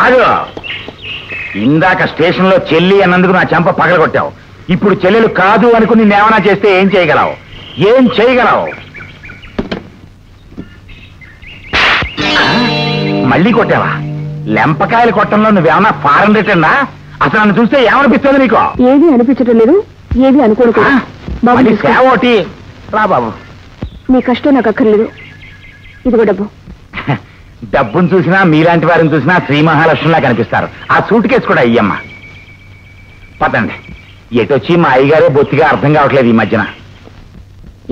ఆగు. ఇందాక స్టేషన్ లో చెల్లి అన్నందుకు నా చెంప పగలగొట్టావు. ఇప్పుడు చెల్లెలు కాదు అనుకుని నేమనా చేస్తే ఏం చేయగలవు? ఏం చేయగలవు? మళ్ళీ కొట్టావా? లెంపకాయలు కొట్టంలో నువ్వేమన్నా ఫారెన్ రిటర్నా? అసలు నన్ను చూస్తే ఏమనిపిస్తుంది నీకు? ఏది అనిపించటం లేదు, ఏది అనుకోను. సేవ ఒకటి రా బాబు. నీ కష్టం నాకు అక్కర్లేదు. ఇదిగో డబ్బు. డబ్బును చూసినా మీలాంటి వారిని చూసినా శ్రీ మహాలక్ష్మిలా కనిపిస్తారు. ఆ సూట్ కేసు కూడా ఇయ్యమ్మా. పదండి. ఎటొచ్చి మా అయ్యగారే బొత్తిగా అర్థం కావట్లేదు ఈ మధ్యన.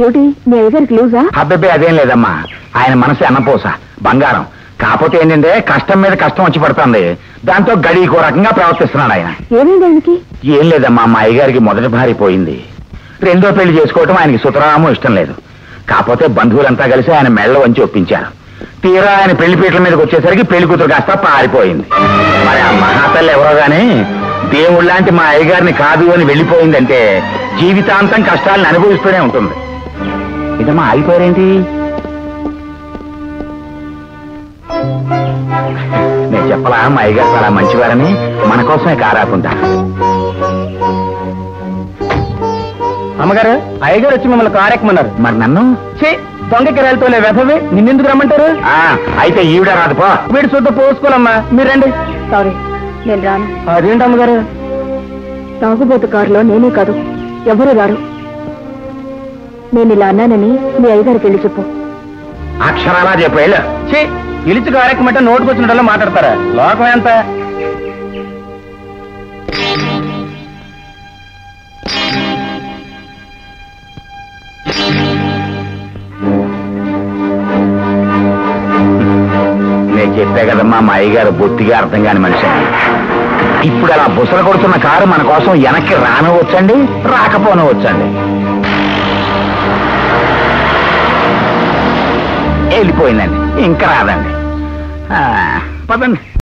ఏమిటి మీ అయ్యగారికి లూజా? అబ్బెబ్బే అదేం లేదమ్మా. ఆయన మనసు అన్నపోస బంగారం. కాకపోతే ఏంటంటే కష్టం మీద కష్టం వచ్చి పడుతుంది. దాంతో గడికో రకంగా ప్రవర్తిస్తున్నాడు ఆయన. ఏమైంది ఆయనకి? ఏం లేదమ్మా, మా అయ్యగారికి మొదటి భార్య పోయింది. రెండో పెళ్లి చేసుకోవటం ఆయనకి సుతరాము ఇష్టం లేదు. కాకపోతే బంధువులంతా కలిసి ఆయన మెళ్ళ వంచి ఒప్పించారు. తీరా ఆయన పెళ్లి పీటల మీదకి వచ్చేసరికి పెళ్లి కూతురు కాస్త పారిపోయింది. మరి ఆ మహాతల్లి ఎవరో గాని దేవుళ్ళలాంటి మా అయ్యగారిని కాదు అని వెళ్ళిపోయిందంటే జీవితాంతం కష్టాలను అనుభవిస్తూనే ఉంటుంది. ఇదమ్మా ఆగిపోయారేంటి? నేను చెప్పలా మా అయ్యగారు చాలా మంచివారని? మన కోసమే కారాకుంటా. అమ్మగారు, అయ్యగారు వచ్చి మిమ్మల్ని కారెక్కమన్నారు. మరి నన్ను దొంగకి రైలుతోలే వెధవి నిన్నెందుకు రమ్మంటారు? అయితే ఈవిడ రాదు పో. వీడు శుద్ధ పోసుకోవాలమ్మా. మీరు రండి. సారీ, నేను రాను. అదేంటి అమ్మగారు? తాగుబోతు కారులో నేనే కాదు ఎవరు రారు. నేను ఇలా అన్నానని మీ అయ్యగారికి వెళ్ళి చెప్పు. అక్షరాలా చెప్పు. వెళ్ళు. పిలిచి కారెక్కమంటే నోటుకొచ్చినట్లా మాట్లాడతారా? లోకం ఎంత? నేను చెప్పే కదమ్మా మా అయ్యగారు బొత్తిగా అర్థం కాని మనిషి. ఇప్పుడు అలా బుసలు కొడుతున్న కారు మన కోసం వెనక్కి రానవచ్చండి, రాకపోనవచ్చండి. వెళ్ళిపోయిందండి, ఇంకా రాదండి. పదండి.